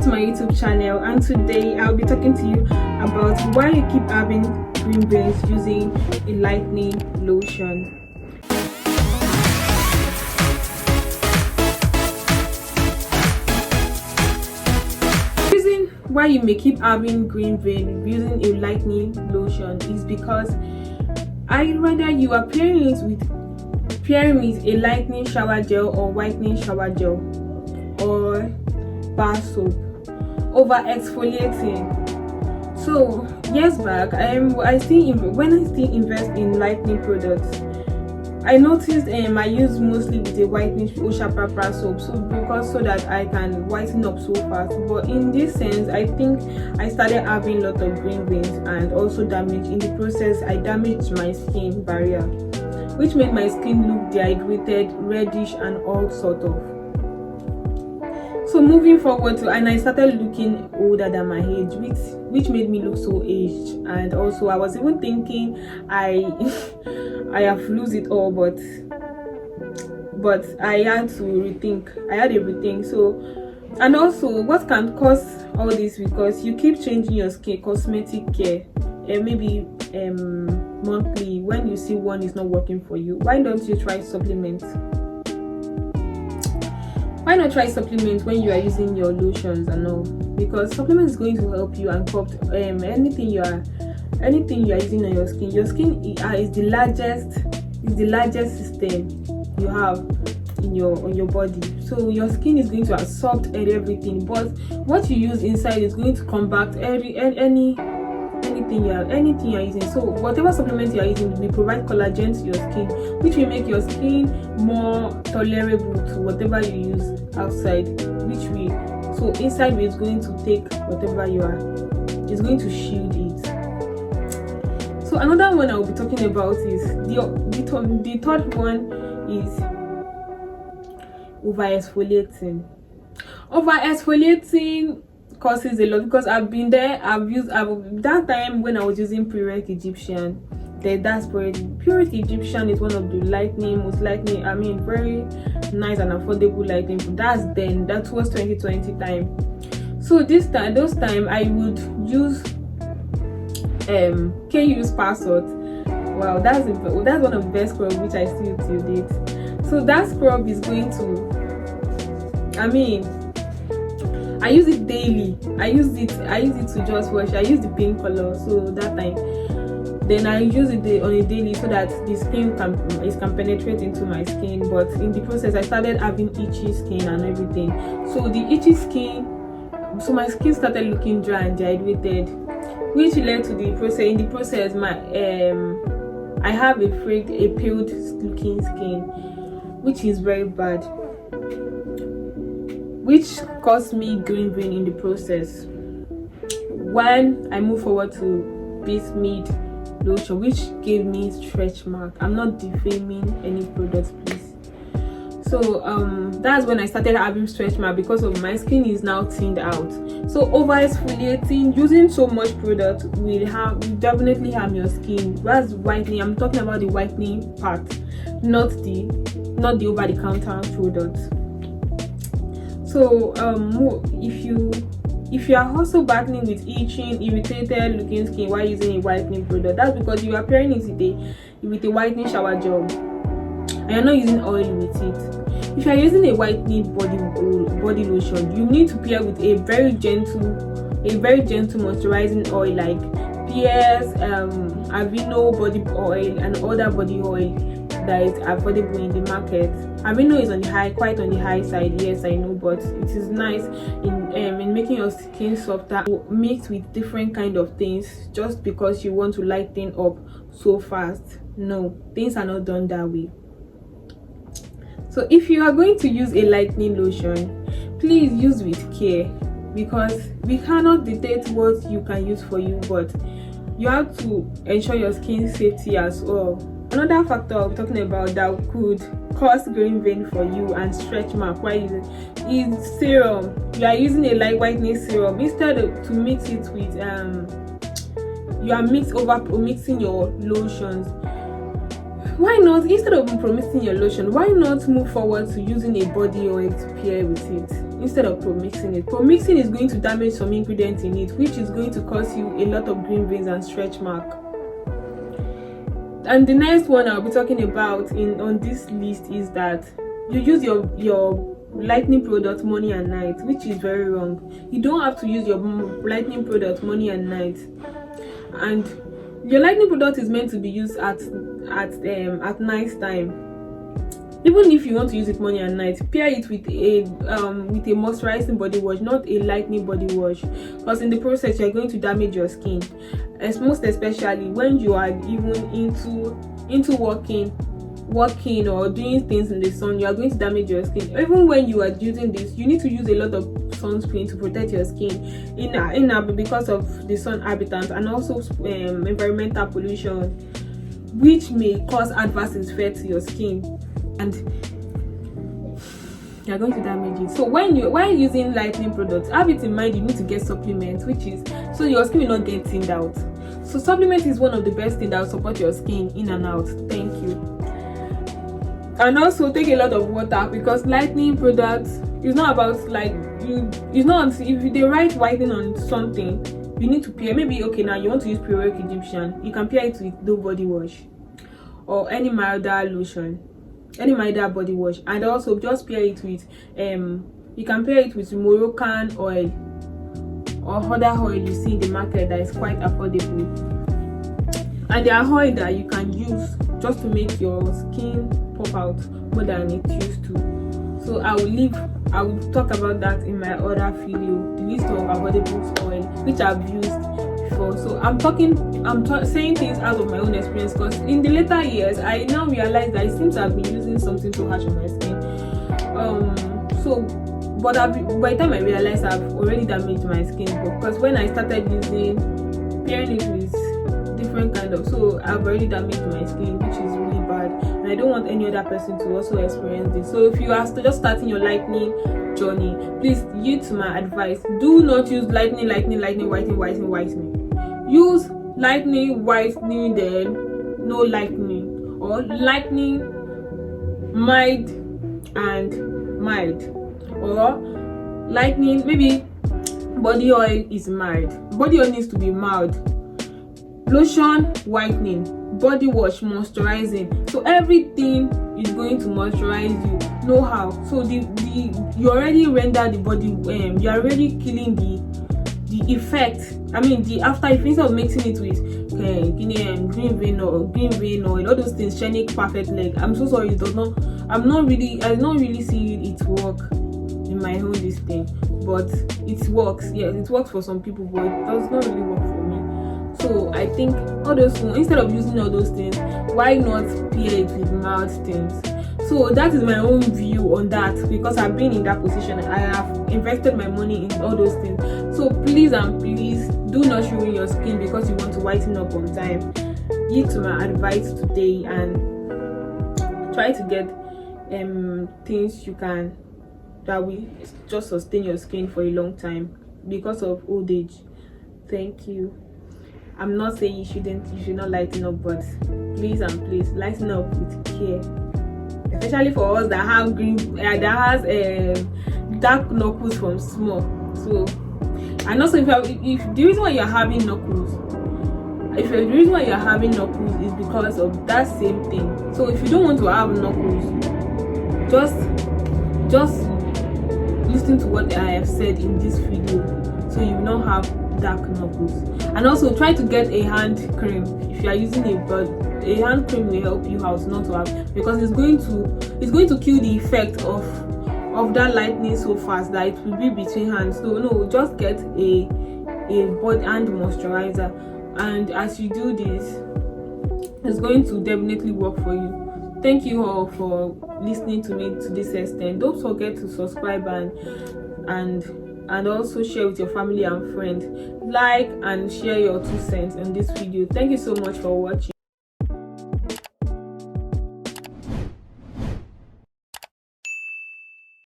to my YouTube channel, and today I'll be talking to you about why you keep having green veins using a lightening lotion. Why you may keep having green vein using a lightening lotion is because rather you are pairing with a lightening shower gel or whitening shower gel or bar soap over exfoliating. So years back, when I still invest in lightening products, I noticed I use mostly with a whitening Oshapapra soap, so that I can whiten up so fast. But in this sense, I think I started having a lot of green veins and also damage. In the process, I damaged my skin barrier, which made my skin look dehydrated, reddish, and all sort of. So moving forward and I started looking older than my age, which made me look so aged. And also I was even thinking I have lose it all, but I had to rethink. I had a rethink. So, and also what can cause all this, because you keep changing your skin cosmetic care, maybe monthly. When you see one is not working for you, why don't you try supplements? Why not try supplements when you are using your lotions and all? Because supplement is going to help you and cope anything you are using on your skin. Your skin is the largest system you have on your body. So your skin is going to absorb everything, but what you use inside is going to combat anything you are using. So whatever supplement you are using will provide collagen to your skin, which will make your skin more tolerable to whatever you use outside, so inside is going to take whatever you are, it's going to shield it. So another one I will be talking about is the third one is over exfoliating. Over exfoliating causes a lot, because I've been there. That time when I was using Purity Egyptian, that's Purity Egyptian is one of the most lightning, very nice and affordable lightning. That was 2020 time. So those time I would use KU's password. Wow, that's one of the best scrub which I still till date. So that scrub is going to, I use it daily. I use it to just wash. I use the pink color, so that time. Then I use it on a daily so that the skin can penetrate into my skin. But in the process, I started having itchy skin and everything. So the itchy skin, so my skin started looking dry and dehydrated, which led to the process. In the process, I have a peeled looking skin, which is very bad, which caused me green vein in the process. When I move forward to Base Mid lotion, which gave me stretch mark. I'm not defaming any products, please. So that's when I started having stretch mark, because of my skin is now thinned out. So over exfoliating, using so much product will definitely harm your skin. Whereas whitening, I'm talking about the whitening part, not the over the counter product. So if you are also battling with itching, irritated looking skin while using a whitening product, that's because you are pairing it with a whitening shower gel and you're not using oil with it. If you are using a whitening body lotion, you need to pair with a very gentle moisturizing oil like Pears, Aveeno body oil, and other body oil that is affordable in the market. Aveeno is quite on the high side, yes I know, but it is nice in making your skin softer, mixed with different kind of things just because you want to lighten up so fast. No, things are not done that way. So if you are going to use a lightening lotion, please use with care, because we cannot dictate what you can use for you, but you have to ensure your skin safety as well. Another factor I'm talking about that could cause green vein for you and stretch mark while using is serum. You are using a light whitening serum. Instead to mix it with you are mixing your lotions. Why not, instead of mixing your lotion, why not move forward to using a body oil to pair with it? instead of pro-mixing it. Pro-mixing is going to damage some ingredients in it, which is going to cause you a lot of green veins and stretch mark. And the next one I'll be talking about on this list is that you use your lightening product morning and night, which is very wrong. You don't have to use your lightening product morning and night. And your lightening product is meant to be used at night time. Even if you want to use it morning and night, pair it with a moisturizing body wash, not a lightening body wash, because in the process you're going to damage your skin, most especially when you are even into working or doing things in the sun. You are going to damage your skin. Even when you are using this, you need to use a lot of sunscreen to protect your skin because of the sun habitat and also environmental pollution, which may cause adverse effects to your skin, and you're going to damage it. So when using lightening products, have it in mind you need to get supplements, which is so your skin will not get thinned out. So supplement is one of the best things that will support your skin in and out. Thank you. And also take a lot of water, because lightening products is not about if they write whitening on something, you need to pair. Maybe now you want to use Pure Egyptian, you can pair it with Dove body wash or any milder lotion, any milder body wash, and also just pair it with you can pair it with Moroccan oil or other oil you see in the market that is quite affordable. And there are oil that you can use just to make your skin pop out more than it used to. So I will talk about that in my other video, the list of affordable oil which I've used before. So I'm saying things out of my own experience, because in the later years I now realize that it seems I've been using something too harsh on my skin. But by the time I realized I've already damaged my skin, because when I started pairing it with different kind of, so I've already damaged my skin, which is really bad, and I don't want any other person to also experience this. So if you are just starting your lightening journey, please yield to my advice. Do not use lightening, whitening. Use lightening, whitening, then no lightening, or lightening, mild and mild, or lightening, maybe body oil is mild. Body oil needs to be mild. Lotion, whitening. Body wash, moisturizing. So everything is going to moisturize you. Know how. So you already render the body. You are already killing the effect. I mean the after effect, instead of mixing it with green vein oil, all those things. Shenic perfect leg. I'm so sorry. It does not. I don't really see it work in my own this thing, but it works. Yes, it works for some people, but it does not really work for me. So I think all those things, instead of using all those things, why not pair it with mild things? So that is my own view on that, because I've been in that position. I have invested my money in all those things. So please and please do not ruin your skin because you want to whiten up on time. Yield to my advice today and try to get things you can that will just sustain your skin for a long time because of old age. Thank you. I'm not saying you should not lighten up, but please and please lighten up with care, especially for us that have dark knuckles from small. So, and also if the reason why you're having knuckles, is because of that same thing. So if you don't want to have knuckles, just listen to what I have said in this video, so you will not have dark knuckles. And also try to get a hand cream. If you are using a hand cream will help you out not to have, because it's going to kill the effect of that lightening so fast that it will be between hands. So no, just get a body hand moisturizer, and as you do this, it's going to definitely work for you. Thank you all for listening to me to this extent. Don't forget to subscribe and also share with your family and friends. Like and share your 2 cents on this video. Thank you so much for watching.